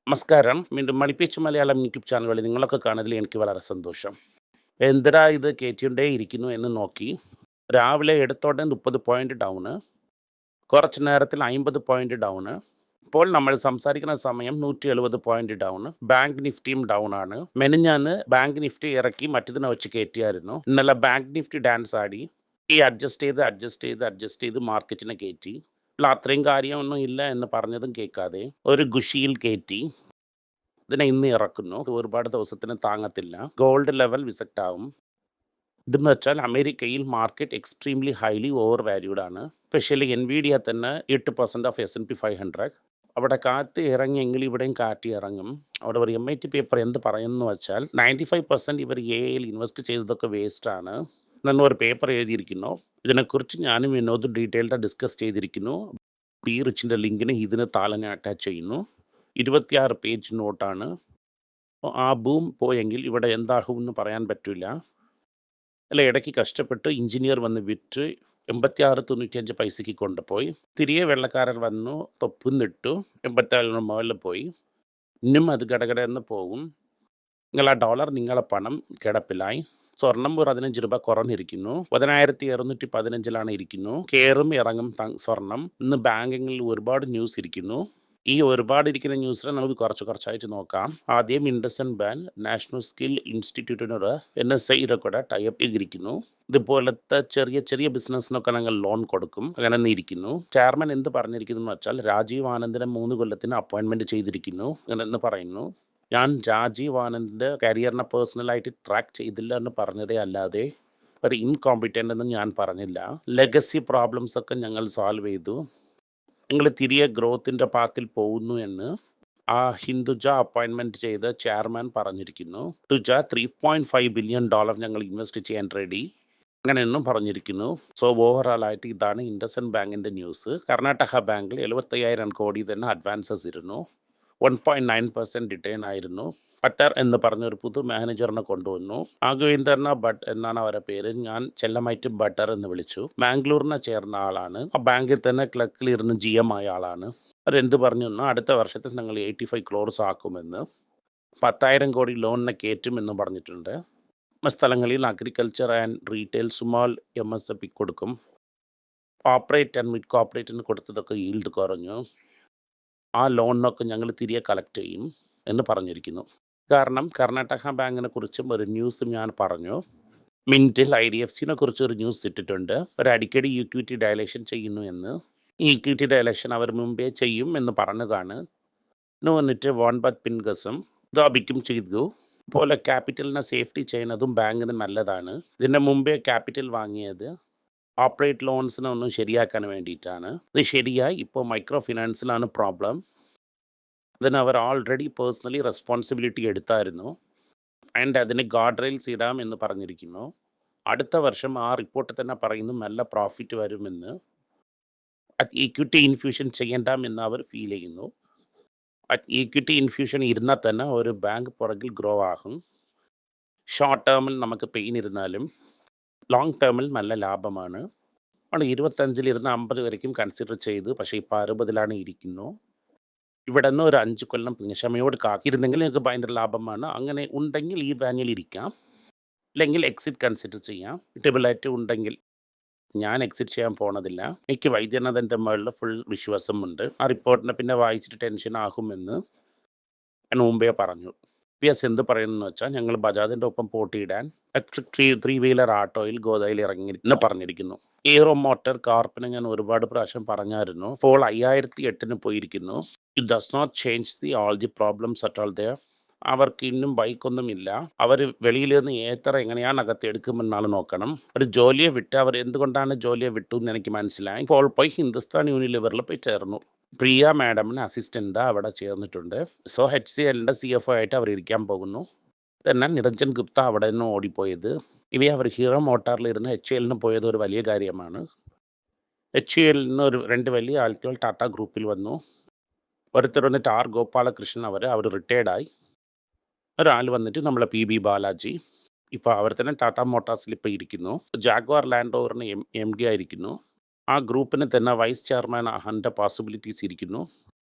നമസ്കാരം. വീണ്ടും മണിപ്പിച്ച് Malayalam YouTube channel വഴി നിങ്ങളൊക്കെ കാണുന്നതിൽ എനിക്ക് വളരെ സന്തോഷം. എന്തിനാ ഇത് കയറ്റിക്കൊണ്ടേ ഇരിക്കുന്നു എന്ന് നോക്കി. രാവിലെ എടുത്തോടെ 30 പോയിന്റ് ഡൗണ്. കുറച്ച് നേരത്തിൽ 50 പോയിന്റ് ഡൗണ്. ഇപ്പോൾ നമ്മൾ സംസാരിക്കുന്ന സമയം 170 പോയിന്റ് ഡൗണ്. ബാങ്ക് നിഫ്റ്റിയും ഡൗൺ ആണ്. മെനിഞ്ഞാന്ന് ബാങ്ക് നിഫ്റ്റി ഇറക്കി മറ്റതിനെ വെച്ച് കയറ്റിയായിരുന്നു. ഇന്നലെ ബാങ്ക് നിഫ്റ്റി ഡാൻസ് ആടി. ഈ അഡ്ജസ്റ്റ് ചെയ്ത് മാർക്കറ്റിനെ കയറ്റി. അല്ല അത്രയും കാര്യമൊന്നും ഇല്ല എന്ന് പറഞ്ഞതും കേൾക്കാതെ ഒരു ഖുഷിയിൽ കയറ്റി. ഇതിനെ ഇന്ന് ഇറക്കുന്നു. ഒരുപാട് ദിവസത്തിന് താങ്ങത്തില്ല. ഗോൾഡ് ലെവൽ വിസക്റ്റ് ആവും. ഇതെന്ന് വെച്ചാൽ അമേരിക്കയിൽ market extremely highly over valued ആണ്. സ്പെഷ്യലി എൻവിഡിയ തന്നെ 8% ഓഫ് S&P 500. അവിടെ കാറ്റ് ഇറങ്ങിയെങ്കിൽ ഇവിടെയും കാറ്റ് ഇറങ്ങും. അവിടെ ഒരു MIT പേപ്പർ എന്ത് പറയുന്നു വെച്ചാൽ 95% ഇവർ AI ഇൻവെസ്റ്റ് ചെയ്തതൊക്കെ വേസ്റ്റാണ് എന്നൊരു പേപ്പർ എഴുതിയിരിക്കുന്നു. ഇതിനെക്കുറിച്ച് ഞാനും വിനോദും ഡീറ്റെയിൽഡ് ഡിസ്കസ് ചെയ്തിരിക്കുന്നു. ബി റിച്ചിൻ്റെ ലിങ്കിന് ഇതിന് താഴെ ഞാൻ അറ്റാച്ച് ചെയ്യുന്നു. 26 പേജ് നോട്ടാണ്. ആ ബൂം പോയെങ്കിൽ ഇവിടെ എന്താകുമെന്ന് പറയാൻ പറ്റില്ല. അല്ല ഇടയ്ക്ക് കഷ്ടപ്പെട്ട് എഞ്ചിനീയർ വന്ന് വിറ്റ് 86.95 പൈസയ്ക്ക് കൊണ്ടുപോയി. തിരികെ വെള്ളക്കാരൻ വന്നു തൊപ്പുന്നിട്ടു 84 മുകളിൽ പോയി. ഇന്നും അത് ഗടഗടയെന്ന് പോകും. നിങ്ങളെ ഡോളർ നിങ്ങളെ പണം കിടപ്പിലായി. സ്വർണം ഒരു 15 രൂപ കുറഞ്ഞിരിക്കുന്നു. 1615 ഇരിക്കുന്നു. കയറും ഇറങ്ങും സ്വർണം. ഇന്ന് ബാങ്കിങ്ങിൽ ഒരുപാട് ന്യൂസ് ഇരിക്കുന്നു. ഈ ഒരുപാട് ഇരിക്കുന്ന ന്യൂസിനെ നമുക്ക് കുറച്ചായിട്ട് നോക്കാം. ആദ്യം ഇൻഡസ്ഇൻഡ് ബാങ്ക് നാഷണൽ സ്കിൽ ഇൻസ്റ്റിറ്റ്യൂട്ടിനോട് NSI കൂടെ ടൈപ്പ് ചെയ്തിരിക്കുന്നു. ഇതുപോലത്തെ ചെറിയ ബിസിനസ്സിനൊക്കെ ഞങ്ങൾ ലോൺ കൊടുക്കും. അങ്ങനെ ഇരിക്കുന്നു. ചെയർമാൻ എന്ത് പറഞ്ഞിരിക്കുന്നു എന്ന് വെച്ചാൽ രാജീവ് ആനന്ദിനെ 3 കൊല്ലത്തിന് അപ്പോയിൻമെൻറ്റ് ചെയ്തിരിക്കുന്നു എന്ന് പറയുന്നു. ഞാൻ രാജീവ് ആനന്ദിൻ്റെ കരിയറിനെ പേഴ്സണലായിട്ട് ട്രാക്ക് ചെയ്തില്ല എന്ന് പറഞ്ഞതേ അല്ലാതെ ഒരു ഇൻകോമ്പിറ്റൻ്റ് എന്ന് ഞാൻ പറഞ്ഞില്ല. ലെഗസി പ്രോബ്ലംസ് ഒക്കെ ഞങ്ങൾ സോൾവ് ചെയ്തു. നിങ്ങൾ തിരികെ ഗ്രോത്തിൻ്റെ പാത്തിൽ പോകുന്നു എന്ന് ആ ഹിന്ദുജ അപ്പോയിൻമെൻറ്റ് ചെയ്ത ചെയർമാൻ പറഞ്ഞിരിക്കുന്നു. ഹിന്ദുജ $3.5 ബില്യൺ ഞങ്ങൾ ഇൻവെസ്റ്റ് ചെയ്യാൻ റെഡി അങ്ങനെയൊന്നും പറഞ്ഞിരിക്കുന്നു. സോ ഓവറോളായിട്ട് ഇതാണ് ഇൻഡസ്ഇൻഡ് ബാങ്കിൻ്റെ ന്യൂസ്. കർണാടക ബാങ്കിൽ 75,000 കോടി തന്നെ അഡ്വാൻസസ് ഇരുന്നു. 1.9% റിട്ടേൺ ആയിരുന്നു. ബട്ടർ എന്ന് പറഞ്ഞൊരു പുതു മാനേജറിനെ കൊണ്ടുവന്നു. ആഗോവിന്ദർണ ഭട്ട് എന്നാണ് അവരുടെ പേര്. ഞാൻ ചെല്ലമായിട്ട് ബട്ടർ എന്ന് വിളിച്ചു. ബാംഗ്ലൂരിനെ ചേർന്ന ആളാണ്. ആ ബാങ്കിൽ തന്നെ ക്ലർക്കിൽ ഇരുന്ന് GM ആയ ആളാണ്. അവരെന്ത് പറഞ്ഞു എന്നാൽ അടുത്ത വർഷത്തിൽ ഞങ്ങൾ 85 crores ആക്കുമെന്ന്, 10,000 കോടി ലോണിനെ കയറ്റുമെന്ന് പറഞ്ഞിട്ടുണ്ട്. സ്ഥലങ്ങളിൽ agriculture and retail small MSME കൊടുക്കും. കോർപ്പറേറ്റ് ആൻഡ് മിഡ് കോർപ്പറേറ്റിന് കൊടുത്തതൊക്കെ ഈൽഡ് കുറഞ്ഞു. ആ ലോണിനൊക്കെ ഞങ്ങൾ തിരികെ കളക്ട് ചെയ്യും എന്ന് പറഞ്ഞിരിക്കുന്നു. കാരണം കർണാടക ബാങ്കിനെ കുറിച്ചും ഒരു ന്യൂസും ഞാൻ പറഞ്ഞു. മിൻറ്റിൽ IDFCനെ കുറിച്ച് ഒരു ന്യൂസ് ഇട്ടിട്ടുണ്ട്. ഒരു അടിക്കടി ഇക്വിറ്റി ഡയലേഷൻ ചെയ്യുന്നു എന്ന്. ഈ ഇക്വിറ്റി ഡയലേഷൻ അവർ മുമ്പേ ചെയ്യും എന്ന് പറഞ്ഞതാണ്. എന്ന് വന്നിട്ട് വോൺബത്ത് പിൻഗസും ധാപിക്കും ചെയ്തു. പോലെ ക്യാപിറ്റലിനെ സേഫ്റ്റി ചെയ്യുന്നതും ബാങ്കിന് നല്ലതാണ്. ഇതിൻ്റെ മുമ്പേ ക്യാപിറ്റൽ വാങ്ങിയത് ഓപ്പറേറ്റ് ലോൺസിനൊന്നും ശരിയാക്കാൻ വേണ്ടിയിട്ടാണ്. ഇത് ശരിയായി ഇപ്പോൾ മൈക്രോ ഫിനാൻസിലാണ് പ്രോബ്ലം. അതിന് അവർ ഓൾറെഡി പേഴ്സണലി റെസ്പോൺസിബിലിറ്റി എടുത്തായിരുന്നു. ആൻഡ് അതിന് ഗാർഡ് റെയിൽസ് ഇടാം എന്ന് പറഞ്ഞിരിക്കുന്നു. അടുത്ത വർഷം ആ റിപ്പോർട്ട് തന്നെ പറയുന്നു നല്ല പ്രോഫിറ്റ് വരുമെന്ന്. ഈക്വിറ്റി ഇൻഫ്യൂഷൻ ചെയ്യണ്ടാമെന്ന് അവർ ഫീൽ ചെയ്യുന്നു. ഈക്വിറ്റി ഇൻഫ്യൂഷൻ ഇരുന്നാൽ തന്നെ ഒരു ബാങ്ക് പുറകിൽ ഗ്രോ ആകും. ഷോർട്ട് ടേമിൽ നമുക്ക് പെയിൻ ഇരുന്നാലും ലോങ് ടേമിൽ നല്ല ലാഭമാണ്. അവിടെ 25 ഇരുന്ന് 50 വരയ്ക്കും കൺസിഡർ ചെയ്തു. പക്ഷേ ഇപ്പോൾ 60 ഇരിക്കുന്നു. ഇവിടെ നിന്ന് ഒരു 5 കൊല്ലം ക്ഷമയോട് കാത്തിരുന്നെങ്കിൽ നിങ്ങൾക്ക് ഭയങ്കര ലാഭമാണ്. അങ്ങനെ ഉണ്ടെങ്കിൽ ഈ വാല്യൂയിൽ ഇരിക്കാം, അല്ലെങ്കിൽ എക്സിറ്റ് കൺസിഡർ ചെയ്യാം. ഇറ്റബിളായിട്ട് ഉണ്ടെങ്കിൽ. ഞാൻ എക്സിറ്റ് ചെയ്യാൻ പോണതില്ല. എനിക്ക് വൈദ്യനാഥൻ്റെ മുകളിൽ ഫുൾ വിശ്വാസമുണ്ട്. ആ റിപ്പോർട്ടിനെ പിന്നെ വായിച്ചിട്ട് ടെൻഷൻ ആകുമെന്ന് ഞാൻ മുമ്പേ പറഞ്ഞു. PS എന്ത് പറയുന്നതെന്ന് വെച്ചാൽ ഞങ്ങൾ ബജാജിൻ്റെ ഒപ്പം പോട്ടിയിടാൻ ഇലക്ട്രിക് 3 വീലർ ഓട്ടോയിൽ ഗോദയിൽ ഇറങ്ങിയെന്ന് പറഞ്ഞിരിക്കുന്നു. എയ്റോ മോട്ടോർ കാർപ്പിന് ഞാൻ ഒരുപാട് പ്രാവശ്യം പറഞ്ഞായിരുന്നു. ഇപ്പോൾ 5008 പോയിരിക്കുന്നു. It does not change all the problems at all there. അവർക്ക് ഇന്നും ബൈക്കൊന്നുമില്ല. അവർ വെളിയിൽ നിന്ന് എങ്ങനെയാണ് അകത്ത് എടുക്കുമെന്നാണ് നോക്കണം. ഒരു ജോലിയെ വിട്ട് അവർ എന്തുകൊണ്ടാണ് ജോലിയെ വിട്ടു എന്ന് എനിക്ക് മനസ്സിലായി. ഇപ്പോൾ പോയി ഹിന്ദുസ്ഥാൻ യൂണിലിവറിൽ പോയി ചേർന്നു. പ്രിയ മാഡമിന് അസിസ്റ്റൻ്റ് അവിടെ ചേർന്നിട്ടുണ്ട്. സോ HCLൻ്റെ CFO ആയിട്ട് അവർ ഇരിക്കാൻ പോകുന്നു. എന്നാൽ നിരഞ്ജൻ ഗുപ്ത അവിടെ നിന്ന് ഓടിപ്പോയത്. ഇവയെ അവർ ഹീറോ മോട്ടാറിലിരുന്ന് HCLന് പോയത് ഒരു വലിയ കാര്യമാണ്. HCLന് ഒരു 2 വലിയ ആൾക്കാർ ടാറ്റ ഗ്രൂപ്പിൽ വന്നു. ഒരുത്തർ വന്നിട്ട് R ഗോപാലകൃഷ്ണൻ അവർ റിട്ടയർഡായി. ഒരാൾ വന്നിട്ട് നമ്മളെ PB ബാലാജി. ഇപ്പോൾ അവർ തന്നെ ടാറ്റ മോട്ടോഴ്സിൽ ഇപ്പോൾ ഇരിക്കുന്നു. ജാഗ്വാർ ലാൻഡ് റോവറിന് MD ആയിരിക്കുന്നു. ആ ഗ്രൂപ്പിന് തന്നെ വൈസ് ചെയർമാൻ ആകാൻ്റെ പോസിബിലിറ്റീസ് ഇരിക്കുന്നു.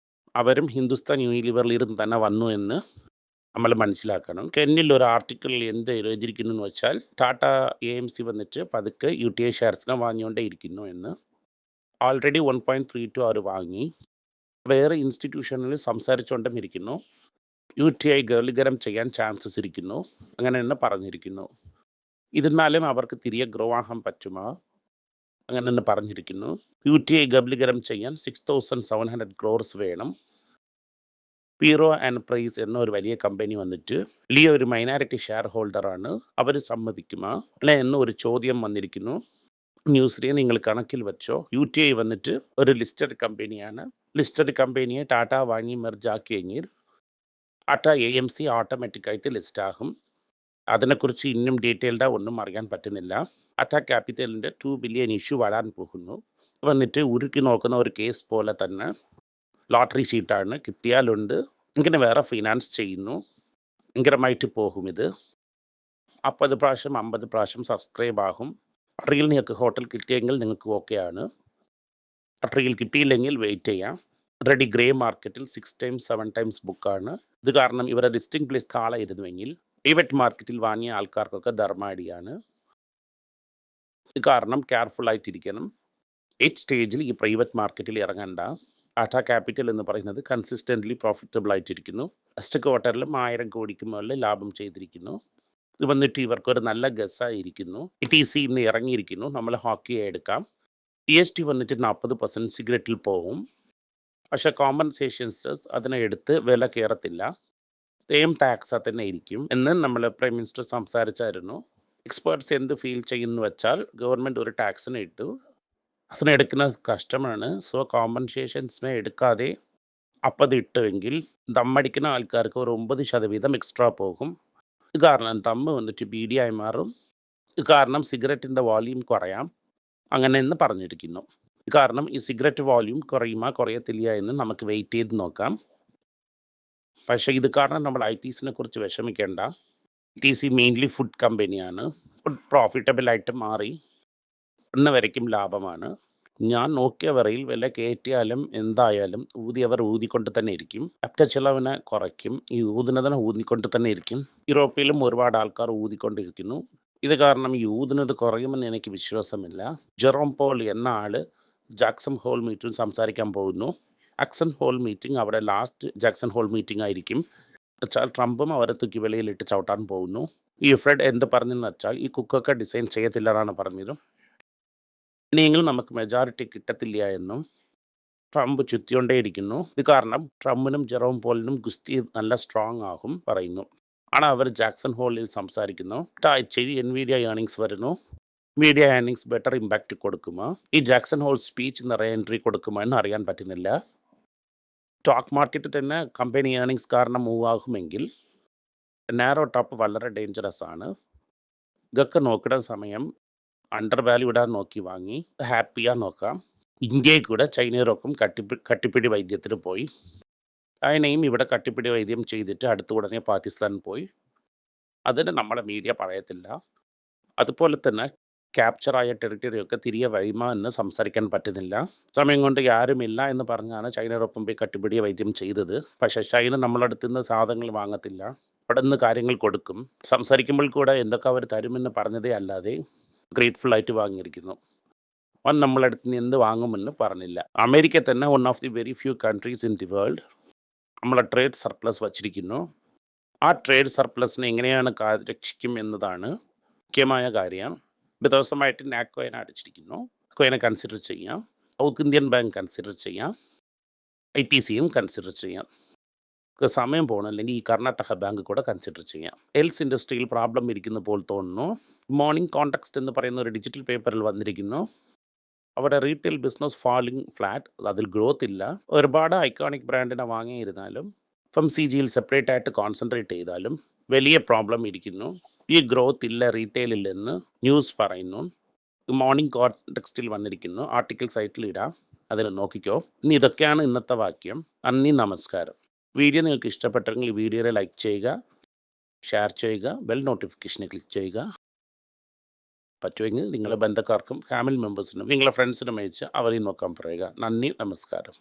അവരും ഹിന്ദുസ്ഥാൻ യൂണിലിവറിൽ ഇരുന്ന് തന്നെ വന്നു എന്ന് നമ്മൾ മനസ്സിലാക്കണം. കെന്നിൽ ഒരു ആർട്ടിക്കിളിൽ എന്ത് എഴുതിയിരിക്കുന്നു എന്ന് വെച്ചാൽ ടാറ്റ AMC വന്നിട്ട് പതുക്കെ UTI ഷെയർസിനെ വാങ്ങിക്കൊണ്ടേ ഇരിക്കുന്നു എന്ന്. ഓൾറെഡി 1.32 അവർ വാങ്ങി. വേറെ ഇൻസ്റ്റിറ്റ്യൂഷനിൽ സംസാരിച്ചുകൊണ്ടും ഇരിക്കുന്നു. UTI ഗൗലികരം ചെയ്യാൻ ചാൻസസ് ഇരിക്കുന്നു. അങ്ങനെ തന്നെ പറഞ്ഞിരിക്കുന്നു. ഇതിനാലും അവർക്ക് തിരികെ ഗ്രോ ആകാൻ പറ്റുമോ? അങ്ങനെ തന്നെ പറഞ്ഞിരിക്കുന്നു. UTI ഗൗലികരം ചെയ്യാൻ 6,700 crores വേണം. പീറോ ആൻഡ് പ്രൈസ് എന്ന ഒരു വലിയ കമ്പനി വന്നിട്ട് വലിയ ഒരു മൈനോറിറ്റി ഷെയർ ഹോൾഡറാണ്. അവർ സമ്മതിക്കുമോ അല്ലെ എന്ന ഒരു ചോദ്യം വന്നിരിക്കുന്നു. ന്യൂസിനെ നിങ്ങൾ കണക്കിൽ വെച്ചോ. UTI വന്നിട്ട് ഒരു ലിസ്റ്റഡ് കമ്പനിയാണ്. ലിസ്റ്റഡ് കമ്പനിയെ ടാറ്റ വാങ്ങി മെർജാക്കിയെങ്കിൽ ടാറ്റ AMC ഓട്ടോമാറ്റിക്കായിട്ട് ലിസ്റ്റ് ആകും. അതിനെക്കുറിച്ച് ഇന്നും ഡീറ്റെയിൽഡാ ഒന്നും അറിയാൻ പറ്റുന്നില്ല. ടാറ്റ ക്യാപിറ്റലിൻ്റെ 2 ബില്യൺ ഇഷ്യൂ വരാൻ പോകുന്നു. വന്നിട്ട് ഉരുക്കി നോക്കുന്ന ഒരു കേസ് പോലെ തന്നെ ലോട്ടറി ഷീറ്റാണ്. കിട്ടിയാലുണ്ട്, ഇങ്ങനെ വേറെ ഫിനാൻസ് ചെയ്യുന്നു. ഭയങ്കരമായിട്ട് പോകും ഇത്. 50 പ്രാവശ്യം 50 പ്രാവശ്യം സബ്സ്ക്രൈബ് ആകും. ട്രീൽ നിങ്ങൾക്ക് ഹോട്ടൽ കിട്ടിയെങ്കിൽ നിങ്ങൾക്ക് ഓക്കെ ആണ്. ട്രീൽ കിട്ടിയില്ലെങ്കിൽ വെയിറ്റ് ചെയ്യാം. റെഡി ഗ്രേ മാർക്കറ്റിൽ 6 times 7 times ബുക്കാണ്. ഇത് കാരണം ഇവരുടെ ലിസ്റ്റിംഗ് പ്ലേസ് കാളായിരുന്നുവെങ്കിൽ പ്രൈവറ്റ് മാർക്കറ്റിൽ വാങ്ങിയ ആൾക്കാർക്കൊക്കെ ധർമ്മടിയാണ്. ഇത് കാരണം കെയർഫുൾ ആയിട്ടിരിക്കണം. 8 സ്റ്റേജിൽ ഈ പ്രൈവറ്റ് മാർക്കറ്റിൽ ഇറങ്ങണ്ട. ടാറ്റ ക്യാപിറ്റൽ എന്ന് പറയുന്നത് കൺസിസ്റ്റൻ്റ്ലി പ്രോഫിറ്റബിൾ ആയിട്ടിരിക്കുന്നു. ഫസ്റ്റ് ക്വാർട്ടറിലും 1000 കോടിക്ക് മുകളിൽ ലാഭം ചെയ്തിരിക്കുന്നു. ഇത് വന്നിട്ട് ഇവർക്കൊരു നല്ല ഗസ്സായിരിക്കുന്നു. TC ഇന്ന് ഇറങ്ങിയിരിക്കുന്നു. നമ്മൾ ഹോക്കി എടുക്കാം. GST വന്നിട്ട് 40% സിഗരറ്റിൽ പോകും. പക്ഷേ കോമ്പൻസേഷൻസ് അതിനെ എടുത്ത് വില കയറത്തില്ല. സെയിം ടാക്സ് തന്നെ ഇരിക്കും എന്ന് നമ്മൾ പ്രൈം മിനിസ്റ്റർ സംസാരിച്ചായിരുന്നു. എക്സ്പേർട്സ് എന്ത് ഫീൽ ചെയ്യുന്നു വെച്ചാൽ ഗവൺമെൻറ് ഒരു ടാക്സിനെ ഇട്ടു, അതിനെടുക്കുന്ന കഷ്ടമാണ്. സോ കോമ്പൻസേഷൻസിനെ എടുക്കാതെ അപ്പം അത് ഇട്ടുവെങ്കിൽ ദമ്മടിക്കുന്ന ആൾക്കാർക്ക് ഒരു 9% എക്സ്ട്രാ പോകും. ഇത് കാരണം ദമ്മ് വന്നിട്ട് ബീഡിയായി മാറും. ഇത് കാരണം സിഗരറ്റിൻ്റെ വോള്യൂം കുറയാം അങ്ങനെ എന്ന് പറഞ്ഞിരിക്കുന്നു. ഇത് കാരണം ഈ സിഗരറ്റ് വോള്യൂം കുറയുമോ കുറയത്തില്ല എന്ന് നമുക്ക് വെയിറ്റ് ചെയ്ത് നോക്കാം. പക്ഷേ ഇത് കാരണം നമ്മൾ ITസിനെ കുറിച്ച് വിഷമിക്കേണ്ട. ITC മെയിൻലി ഫുഡ് കമ്പനിയാണ്. ഫുഡ് പ്രോഫിറ്റബിൾ ആയിട്ട് മാറി. ഇന്ന് വരയ്ക്കും ലാഭമാണ്. ഞാൻ നോക്കിയ വരയിൽ വില കയറ്റിയാലും എന്തായാലും ഊതിയവർ ഊതിക്കൊണ്ട് തന്നെ ഇരിക്കും. ഒറ്റ ചിലവിനെ കുറയ്ക്കും. ഈ ഊതുന്നതിനെ ഊതിക്കൊണ്ട് തന്നെ ഇരിക്കും. യൂറോപ്പിലും ഒരുപാട് ആൾക്കാർ ഊതിക്കൊണ്ടിരിക്കുന്നു. ഇത് കാരണം ഈ ഊതുന്നത് കുറയുമെന്ന് എനിക്ക് വിശ്വാസമില്ല. ജെറോം പോൾ എന്ന ആൾ ജാക്സൺ ഹോൾ മീറ്റിംഗ് സംസാരിക്കാൻ പോകുന്നു. ജാക്സൺ ഹോൾ മീറ്റിംഗ് അവിടെ ലാസ്റ്റ് ജാക്സൺ ഹോൾ മീറ്റിംഗ് ആയിരിക്കും. വെച്ചാൽ ട്രംപും അവരെ തൂക്കി വിലയിലിട്ട് ചവിട്ടാൻ പോകുന്നു. ഈ ഫ്രെഡ് എന്ത് പറഞ്ഞെന്ന് വെച്ചാൽ ഈ കുക്കൊക്കെ ഡിസൈൻ ചെയ്യത്തില്ല എന്നാണ് പറഞ്ഞത്. ഇനിയെങ്കിൽ നമുക്ക് മെജോറിറ്റി കിട്ടത്തില്ല എന്നും ട്രംപ് ചുറ്റിക്കൊണ്ടേയിരിക്കുന്നു. ഇത് കാരണം ട്രംപിനും ജെറോം പോളിനും ഗുസ്തി നല്ല സ്ട്രോങ് ആകും പറയുന്നു. ആണ് അവർ ജാക്സൺ ഹോളിൽ സംസാരിക്കുന്നു. ആഴ്ചയിൽ NVIDIA ഏർണിങ്സ് വരുന്നു. NVIDIA ഏർണിങ്സ് ബെറ്റർ ഇമ്പാക്റ്റ് കൊടുക്കുമോ? ഈ ജാക്സൺ ഹോൾ സ്പീച്ച് നിറയെ എൻട്രി കൊടുക്കുമോ എന്ന് അറിയാൻ പറ്റുന്നില്ല. സ്റ്റോക്ക് മാർക്കറ്റിൽ തന്നെ കമ്പനി ഏർണിങ്സ് കാരണം മൂവ് ആകുമെങ്കിൽ നാരോ ടോപ്പ് വളരെ ഡേഞ്ചറസ് ആണ്. ഇതൊക്കെ നോക്കുന്ന സമയം അണ്ടർ വാല്യൂ ഇടാൻ നോക്കി വാങ്ങി ഹാപ്പിயாக നോക്കാം. ഇന്ത്യയിൽ കൂടെ ചൈനയിലൊക്കെ കട്ടിപ്പിടി വൈദ്യത്തിന് പോയി. അതിനെയും ഇവിടെ കട്ടിപ്പിടി വൈദ്യം ചെയ്തിട്ട് അടുത്ത ഉടനെ പാകിസ്ഥാൻ പോയി. അതിന് നമ്മളെ മീഡിയ പറയത്തില്ല. അതുപോലെ തന്നെ ക്യാപ്ചറായ ടെറിട്ടറിയൊക്കെ തിരികെ വരുമോ എന്ന് സംസാരിക്കാൻ പറ്റുന്നില്ല. സമയം കൊണ്ട് ആരുമില്ല എന്ന് പറഞ്ഞാണ് ചൈനയോടൊപ്പം പോയി കട്ടിപ്പിടി വൈദ്യം ചെയ്തത്. പക്ഷേ ചൈന നമ്മളടുത്ത് നിന്ന് സാധനങ്ങൾ വാങ്ങത്തില്ല. അവിടെ നിന്ന് കാര്യങ്ങൾ കൊടുക്കും. സംസാരിക്കുമ്പോൾ കൂടെ എന്തൊക്കെ അവർ തരുമെന്ന് പറഞ്ഞതേ അല്ലാതെ ഗ്രേറ്റ്ഫുൾ ആയിട്ട് വാങ്ങിയിരിക്കുന്നു. നമ്മളടുത്ത് നിന്ന് എന്ത് വാങ്ങുമെന്ന് പറഞ്ഞില്ല. അമേരിക്ക തന്നെ one of the very few countries in the world നമ്മളെ ട്രേഡ് സർപ്ലസ് വച്ചിരിക്കുന്നു. ആ ട്രേഡ് സർപ്ലസിനെ എങ്ങനെയാണ് രക്ഷിക്കും എന്നതാണ് മുഖ്യമായ കാര്യം. ദിവസമായിട്ട് നാക്കോയിനെ അടിച്ചിരിക്കുന്നു. നാക്കോയിനെ കൺസിഡർ ചെയ്യാം. സൗത്ത് ഇന്ത്യൻ ബാങ്ക് കൺസിഡർ ചെയ്യാം. ITCയും കൺസിഡർ ചെയ്യാം. സമയം പോകണം, അല്ലെങ്കിൽ ഈ കർണാടക ബാങ്ക് കൂടെ കൺസിഡർ ചെയ്യാം. ഹെൽത്ത് ഇൻഡസ്ട്രിയിൽ പ്രോബ്ലം ഇരിക്കുന്ന പോലെ തോന്നുന്നു. മോർണിംഗ് കോണ്ടെക്സ്റ്റ് എന്ന് പറയുന്ന ഒരു ഡിജിറ്റൽ പേപ്പറിൽ വന്നിരിക്കുന്നു. അവിടെ റീറ്റെയിൽ ബിസിനസ് ഫാളിങ് ഫ്ലാറ്റ്, അതിൽ ഗ്രോത്ത് ഇല്ല. ഒരുപാട് ഐക്കോണിക് ബ്രാൻഡിനെ വാങ്ങിയിരുന്നാലും FMCGയിൽ സെപ്പറേറ്റ് ആയിട്ട് കോൺസെൻട്രേറ്റ് ചെയ്താലും വലിയ പ്രോബ്ലം ഇരിക്കുന്നു. ഈ ഗ്രോത്ത് ഇല്ല റീറ്റെയിലില്ലെന്ന് ന്യൂസ് പറയുന്നു. മോർണിംഗ് കോണ്ടെക്സ്റ്റിൽ വന്നിരിക്കുന്നു. ആർട്ടിക്കിൾ സൈറ്റിൽ ഇടാം, അതിൽ നോക്കിക്കോ. ഇനി ഇതൊക്കെയാണ് ഇന്നത്തെ വാക്യം. നന്ദി, നമസ്കാരം. വീഡിയോ നിങ്ങൾക്ക് ഇഷ്ടപ്പെട്ടെങ്കിൽ ഈ വീഡിയോയെ ലൈക്ക് ചെയ്യുക, ഷെയർ ചെയ്യുക, ബെൽ നോട്ടിഫിക്കേഷനെ ക്ലിക്ക് ചെയ്യുക. പറ്റുമെങ്കിൽ നിങ്ങളുടെ ബന്ധക്കാർക്കും ഫാമിലി മെമ്പേഴ്സിനും നിങ്ങളുടെ ഫ്രണ്ട്സിനും അയച്ച് അവരെയും നോക്കാൻ പറയുക. നന്ദി, നമസ്കാരം.